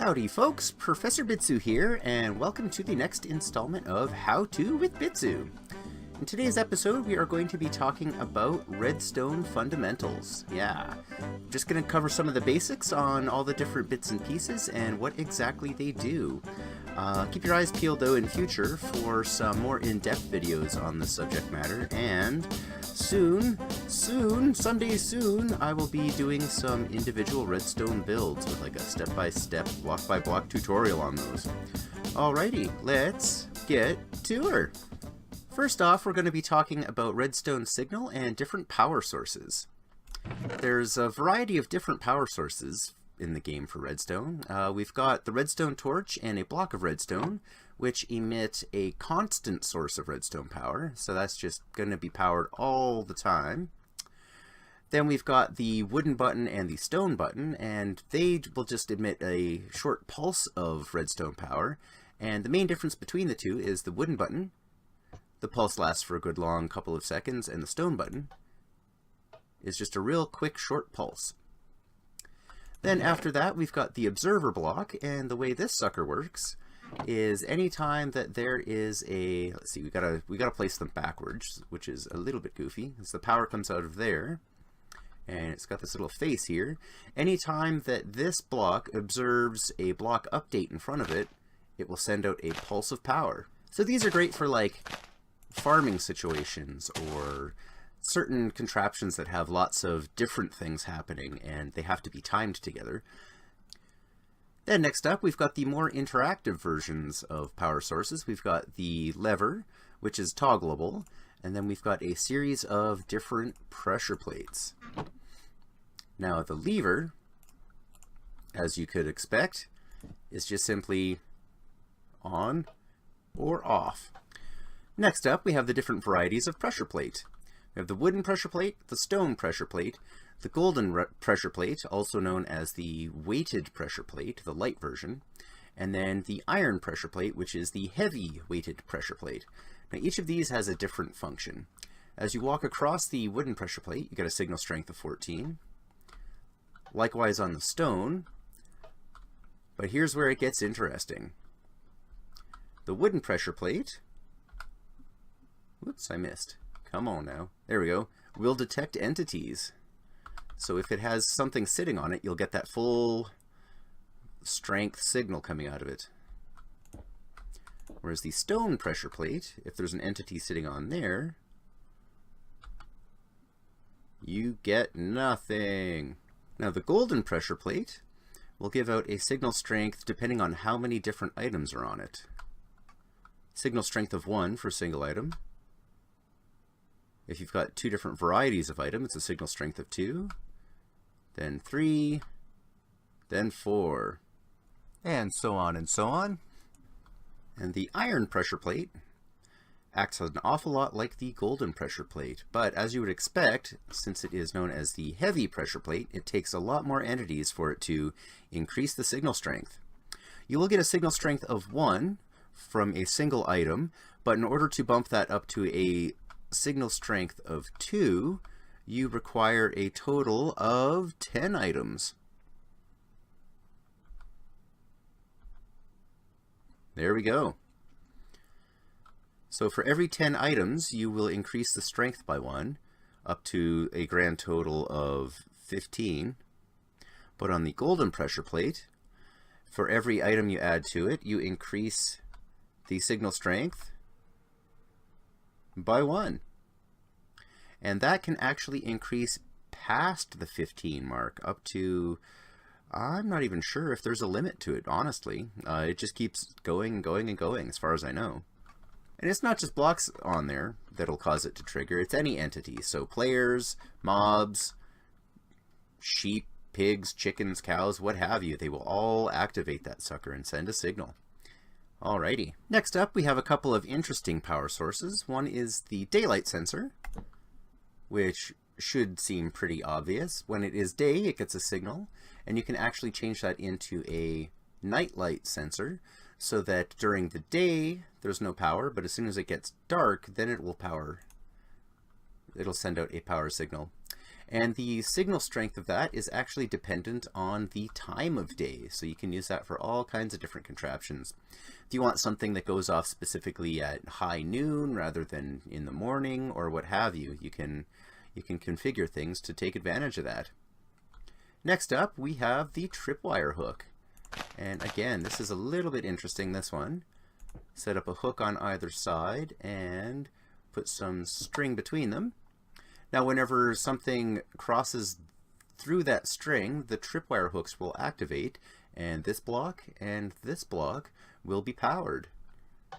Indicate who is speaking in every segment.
Speaker 1: Howdy folks, Professor Bitszu here, and welcome to the next installment of How To with Bitszu. In today's episode, we are going to be talking about Redestone Fundamentals. Yeah, just going to cover some of the basics on all the different bits and pieces and what exactly they do. Keep your eyes peeled though in future for some more in-depth videos on the subject matter, and someday soon, I will be doing some individual redstone builds with like a step-by-step, block-by-block tutorial on those. Alrighty, let's get to her. First off, we're going to be talking about redstone signal and different power sources. There's a variety of different power sources in the game for redstone. We've got the redstone torch and a block of redstone, which emit a constant source of redstone power, so that's just going to be powered all the time. Then we've got the wooden button and the stone button, and they will just emit a short pulse of redstone power, and the main difference between the two is the wooden button, the pulse lasts for a good long couple of seconds, and the stone button is just a real quick short pulse. Then after that, we've got the observer block, and the way this sucker works is anytime that there is a, let's see, we gotta place them backwards, which is a little bit goofy, as the power comes out of there, and it's got this little face here. Anytime that this block observes a block update in front of it, it will send out a pulse of power. So these are great for like farming situations or certain contraptions that have lots of different things happening and they have to be timed together. Then next up, we've got the more interactive versions of power sources. We've got the lever, which is toggleable, and then we've got a series of different pressure plates. Now the lever, as you could expect, is just simply on or off. Next up, we have the different varieties of pressure plate. We have the wooden pressure plate, the stone pressure plate, the golden pressure plate, also known as the weighted pressure plate, the light version, and then the iron pressure plate, which is the heavy weighted pressure plate. Now each of these has a different function. As you walk across the wooden pressure plate, you get a signal strength of 14. Likewise on the stone, but here's where it gets interesting. The wooden pressure plate, whoops, I missed. Come on now. There we go. Will detect entities. So if it has something sitting on it, you'll get that full strength signal coming out of it. Whereas the stone pressure plate, if there's an entity sitting on there, you get nothing. Now the golden pressure plate will give out a signal strength depending on how many different items are on it. Signal strength of 1 for a single item. If you've got two different varieties of item, it's a signal strength of 2, then 3, then 4, and so on and so on. And the iron pressure plate acts an awful lot like the golden pressure plate, but as you would expect, since it is known as the heavy pressure plate, it takes a lot more entities for it to increase the signal strength. You will get a signal strength of 1 from a single item, but in order to bump that up to a signal strength of 2, you require a total of 10 items. There we go. So for every 10 items, you will increase the strength by 1, up to a grand total of 15. But on the golden pressure plate, for every item you add to it, you increase the signal strength by 1. And that can actually increase past the 15 mark up to, I'm not even sure if there's a limit to it, honestly. It just keeps going and going and going as far as I know. And it's not just blocks on there that'll cause it to trigger, it's any entity. So players, mobs, sheep, pigs, chickens, cows, what have you, they will all activate that sucker and send a signal. Alrighty. Next up, we have a couple of interesting power sources. One is the daylight sensor, which should seem pretty obvious. When it is day, it gets a signal, and you can actually change that into a nightlight sensor so that during the day there's no power, but as soon as it gets dark, then it will power. It'll send out a power signal. And the signal strength of that is actually dependent on the time of day. So you can use that for all kinds of different contraptions. If you want something that goes off specifically at high noon rather than in the morning or what have you, you can configure things to take advantage of that. Next up, we have the tripwire hook. And again, this is a little bit interesting, this one. Set up a hook on either side and put some string between them. Now, whenever something crosses through that string, the tripwire hooks will activate, and this block will be powered,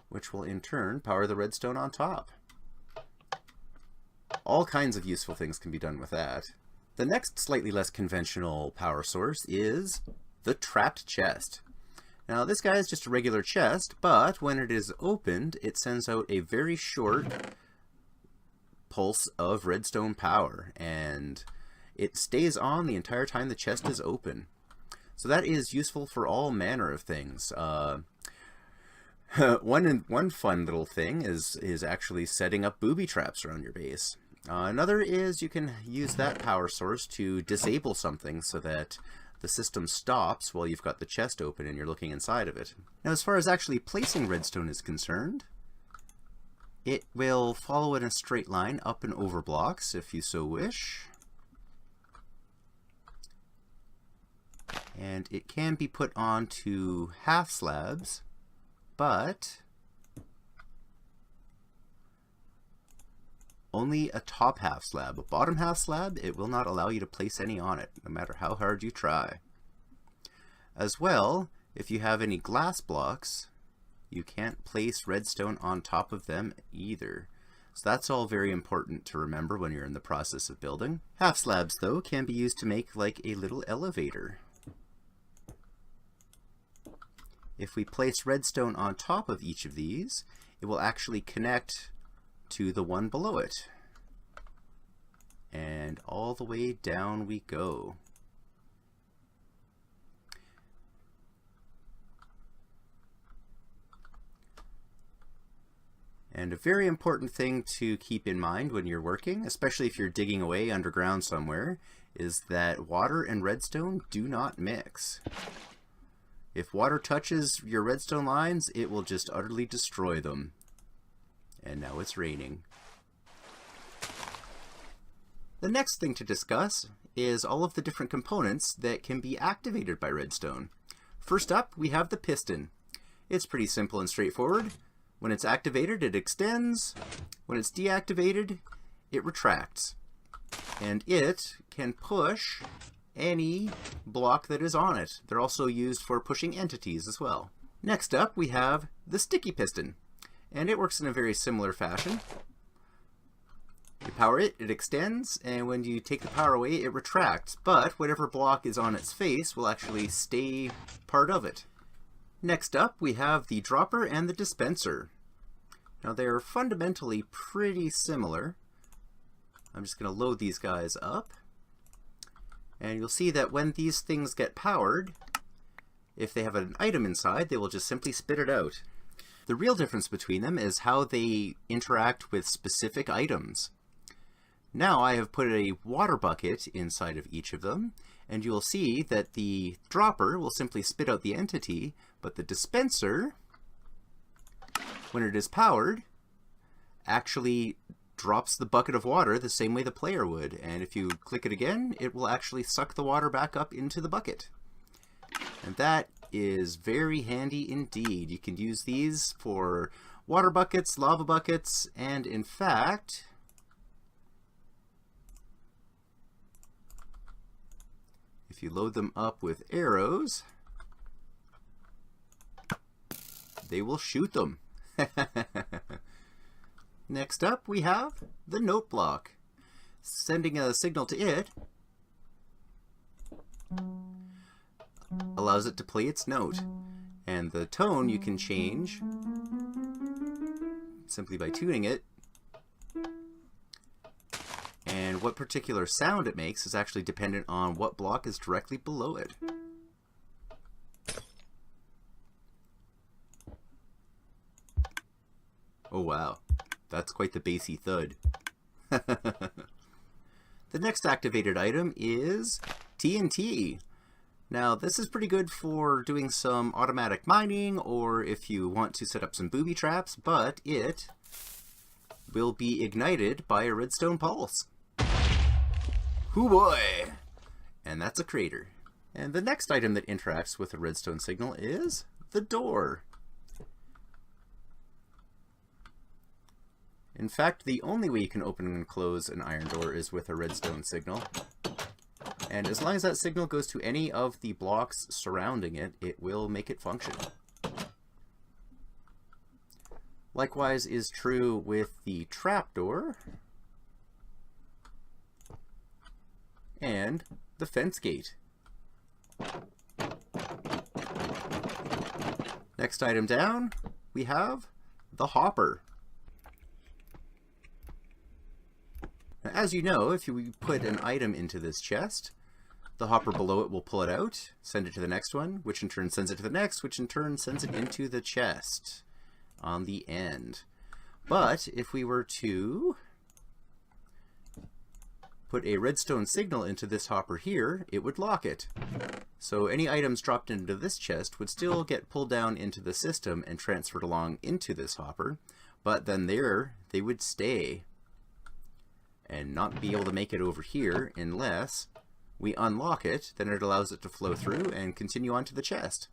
Speaker 1: which will in turn power the redstone on top. All kinds of useful things can be done with that. The next slightly less conventional power source is the trapped chest. Now, this guy is just a regular chest, but when it is opened, it sends out a very short pulse of redstone power, and it stays on the entire time the chest is open. So that is useful for all manner of things. One fun little thing is actually setting up booby traps around your base. Another is you can use that power source to disable something so that the system stops while you've got the chest open and you're looking inside of it. Now, as far as actually placing redstone is concerned, it will follow in a straight line up and over blocks if you so wish. And it can be put onto half slabs, but only a top half slab. A bottom half slab, it will not allow you to place any on it, no matter how hard you try. As well, if you have any glass blocks, you can't place redstone on top of them either. So that's all very important to remember when you're in the process of building. Half slabs, though, can be used to make like a little elevator. If we place redstone on top of each of these, it will actually connect to the one below it. And all the way down we go. And a very important thing to keep in mind when you're working, especially if you're digging away underground somewhere, is that water and redstone do not mix. If water touches your redstone lines, it will just utterly destroy them. And now it's raining. The next thing to discuss is all of the different components that can be activated by redstone. First up, we have the piston. It's pretty simple and straightforward. When it's activated, it extends. When it's deactivated, it retracts. And it can push any block that is on it. They're also used for pushing entities as well. Next up, we have the sticky piston. And it works in a very similar fashion. You power it, it extends, and when you take the power away, it retracts. But whatever block is on its face will actually stay part of it. Next up, we have the dropper and the dispenser. Now, they're fundamentally pretty similar. I'm just going to load these guys up. And you'll see that when these things get powered, if they have an item inside, they will just simply spit it out. The real difference between them is how they interact with specific items. Now I have put a water bucket inside of each of them, and you'll see that the dropper will simply spit out the entity, but the dispenser, when it is powered, actually drops the bucket of water the same way the player would. And if you click it again, it will actually suck the water back up into the bucket. And that is very handy indeed. You can use these for water buckets, lava buckets, and in fact, if you load them up with arrows, they will shoot them. Next up, we have the note block. Sending a signal to it allows it to play its note. And the tone you can change simply by tuning it. And what particular sound it makes is actually dependent on what block is directly below it. Oh wow, that's quite the bassy thud. The next activated item is TNT. Now this is pretty good for doing some automatic mining or if you want to set up some booby traps, but it will be ignited by a redstone pulse. Hoo boy! And that's a crater. And the next item that interacts with a redstone signal is the door. In fact, the only way you can open and close an iron door is with a redstone signal. And as long as that signal goes to any of the blocks surrounding it, it will make it function. Likewise is true with the trapdoor and the fence gate. Next item down, we have the hopper. Now, as you know, if you put an item into this chest, the hopper below it will pull it out, send it to the next one, which in turn sends it to the next, which in turn sends it into the chest on the end. But if we were to put a redstone signal into this hopper here, it would lock it. So any items dropped into this chest would still get pulled down into the system and transferred along into this hopper, but then there they would stay and not be able to make it over here unless we unlock it. Then it allows it to flow through and continue on to the chest.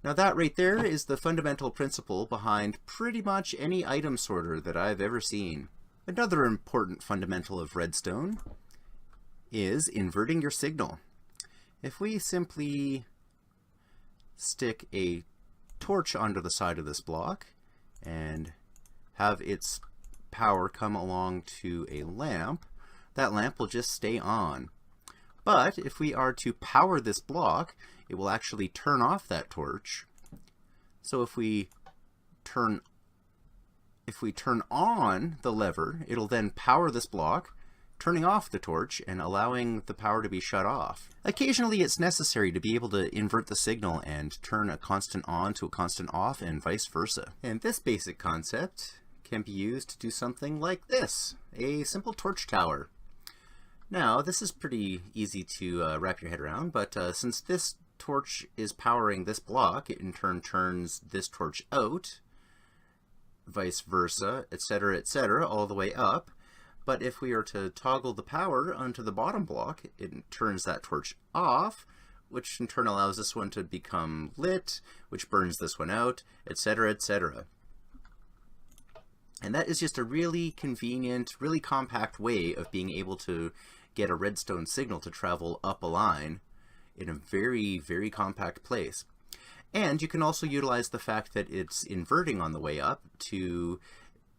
Speaker 1: Now that right there is the fundamental principle behind pretty much any item sorter that I've ever seen. Another important fundamental of redstone is inverting your signal. If we simply stick a torch onto the side of this block and have its power come along to a lamp, that lamp will just stay on. But if we are to power this block, it will actually turn off that torch. So if we turn on the lever, it'll then power this block, turning off the torch and allowing the power to be shut off. Occasionally it's necessary to be able to invert the signal and turn a constant on to a constant off and vice versa. And this basic concept can be used to do something like this, a simple torch tower. Now this is pretty easy to wrap your head around, but since this torch is powering this block, it in turn turns this torch out, vice versa, etc., all the way up. But if we are to toggle the power onto the bottom block, it turns that torch off, which in turn allows this one to become lit, which burns this one out, etc. And that is just a really convenient, really compact way of being able to get a redstone signal to travel up a line in a very, very compact place. And you can also utilize the fact that it's inverting on the way up to,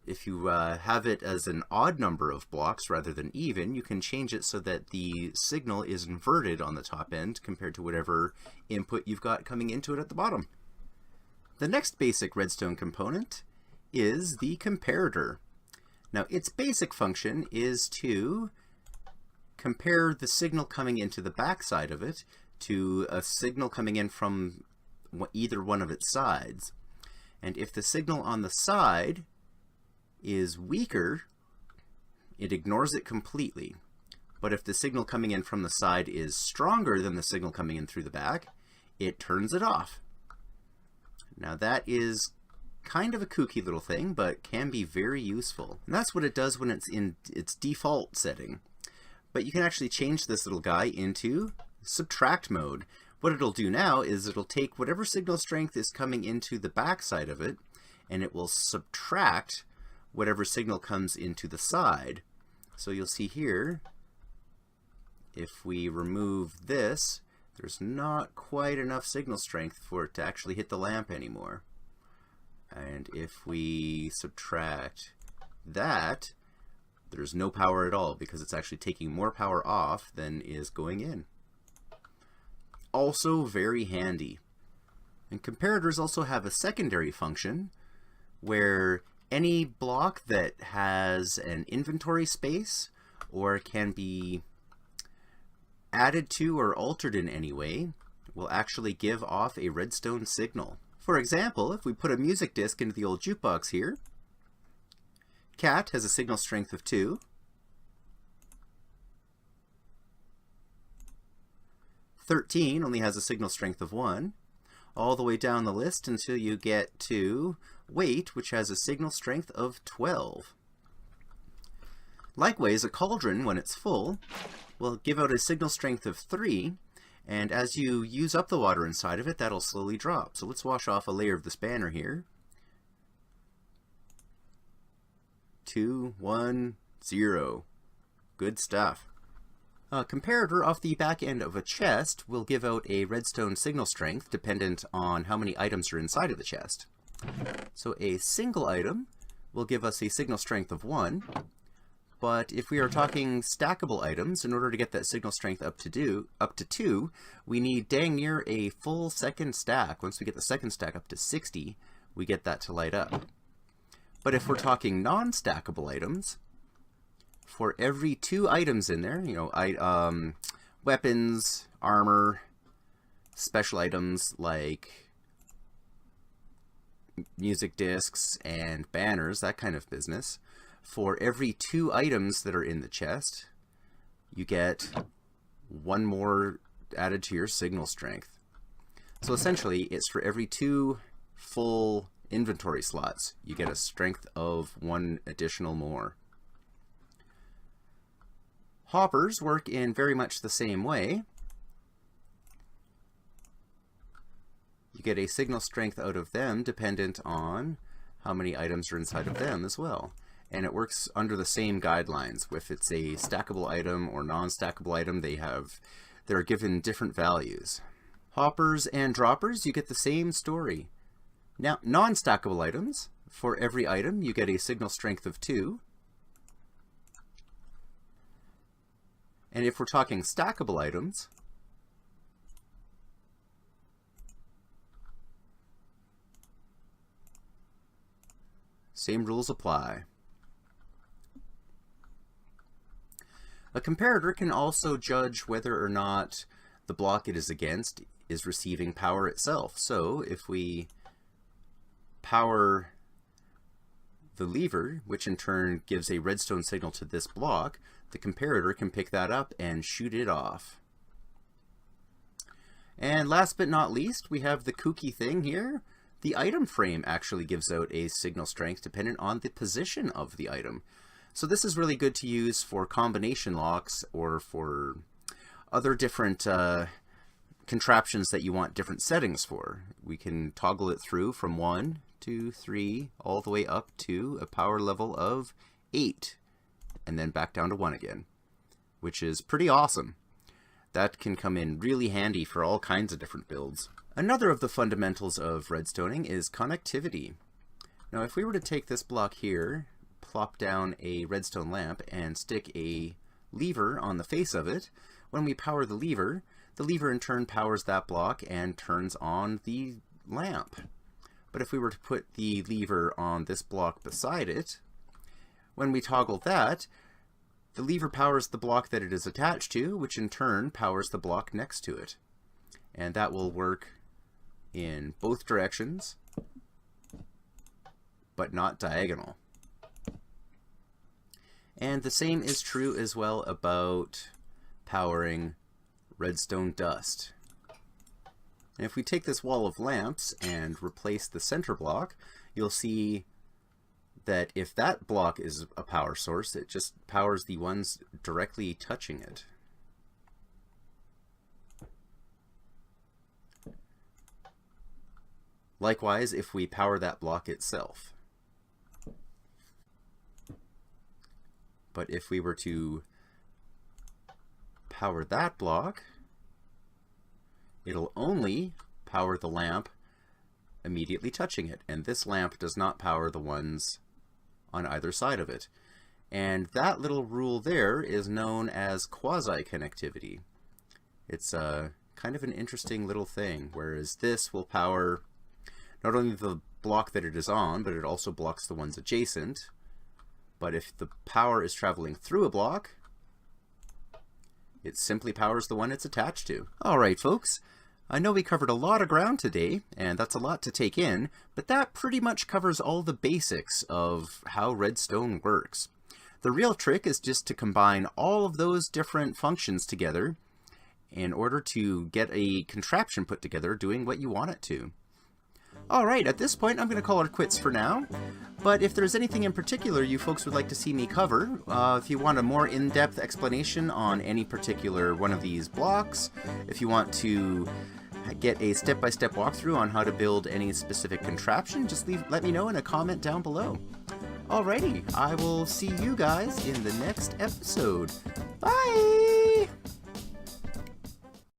Speaker 1: if you have it as an odd number of blocks rather than even, you can change it so that the signal is inverted on the top end compared to whatever input you've got coming into it at the bottom. The next basic redstone component is the comparator. Now its basic function is to compare the signal coming into the back side of it to a signal coming in from either one of its sides. And if the signal on the side is weaker, it ignores it completely. But if the signal coming in from the side is stronger than the signal coming in through the back, it turns it off. Now that is kind of a kooky little thing, but can be very useful. And that's what it does when it's in its default setting. But you can actually change this little guy into subtract mode. What it'll do now is it'll take whatever signal strength is coming into the back side of it, and it will subtract whatever signal comes into the side. So you'll see here, if we remove this, there's not quite enough signal strength for it to actually hit the lamp anymore. And if we subtract that, there's no power at all because it's actually taking more power off than is going in. Also very handy. And comparators also have a secondary function where any block that has an inventory space or can be added to or altered in any way will actually give off a redstone signal. For example, if we put a music disc into the old jukebox here, Cat has a signal strength of 2. 13 only has a signal strength of 1, all the way down the list until you get to weight, which has a signal strength of 12. Likewise, a cauldron, when it's full, will give out a signal strength of 3, and as you use up the water inside of it, that'll slowly drop. So let's wash off a layer of this banner here. 2, 1, 0. Good stuff. A comparator off the back end of a chest will give out a redstone signal strength dependent on how many items are inside of the chest. So a single item will give us a signal strength of 1, but if we are talking stackable items, in order to get that signal strength up to 2, we need dang near a full second stack. Once we get the second stack up to 60, we get that to light up. But if we're talking non-stackable items, for every 2 items in there, you know, weapons, armor, special items like music discs and banners, that kind of business, for every 2 items that are in the chest, you get 1 more added to your signal strength. So essentially, it's for every 2 full inventory slots, you get a strength of 1 additional more. Hoppers work in very much the same way. You get a signal strength out of them dependent on how many items are inside of them as well. And it works under the same guidelines. If it's a stackable item or non-stackable item, they're given different values. Hoppers and droppers, you get the same story. Now, non-stackable items, for every item you get a signal strength of 2. And if we're talking stackable items, same rules apply. A comparator can also judge whether or not the block it is against is receiving power itself. So if we power the lever, which in turn gives a redstone signal to this block, the comparator can pick that up and shoot it off. And last but not least, we have the kooky thing here. The item frame actually gives out a signal strength dependent on the position of the item. So this is really good to use for combination locks or for other different contraptions that you want different settings for. We can toggle it through from 1, 2, 3, all the way up to a power level of 8, and then back down to 1 again, which is pretty awesome. That can come in really handy for all kinds of different builds. Another of the fundamentals of redstoning is connectivity. Now if we were to take this block here, plop down a redstone lamp, and stick a lever on the face of it, when we power the lever in turn powers that block and turns on the lamp. But if we were to put the lever on this block beside it, when we toggle that, the lever powers the block that it is attached to, which in turn powers the block next to it. And that will work in both directions, but not diagonal. And the same is true as well about powering redstone dust. And if we take this wall of lamps and replace the center block, you'll see that if that block is a power source, it just powers the ones directly touching it. Likewise, if we power that block itself. But if we were to power that block, it'll only power the lamp immediately touching it, and this lamp does not power the ones on either side of it. And that little rule there is known as Quasi Connectivity. It's a kind of an interesting little thing, whereas this will power not only the block that it is on, but it also blocks the ones adjacent. But if the power is traveling through a block, it simply powers the one it's attached to. Alright folks, I know we covered a lot of ground today, and that's a lot to take in, but that pretty much covers all the basics of how redstone works. The real trick is just to combine all of those different functions together in order to get a contraption put together doing what you want it to. Alright, at this point I'm going to call it quits for now, but if there's anything in particular you folks would like to see me cover, if you want a more in-depth explanation on any particular one of these blocks, if you want to get a step-by-step walkthrough on how to build any specific contraption, just let me know in a comment down below. Alrighty, I will see you guys in the next episode. Bye!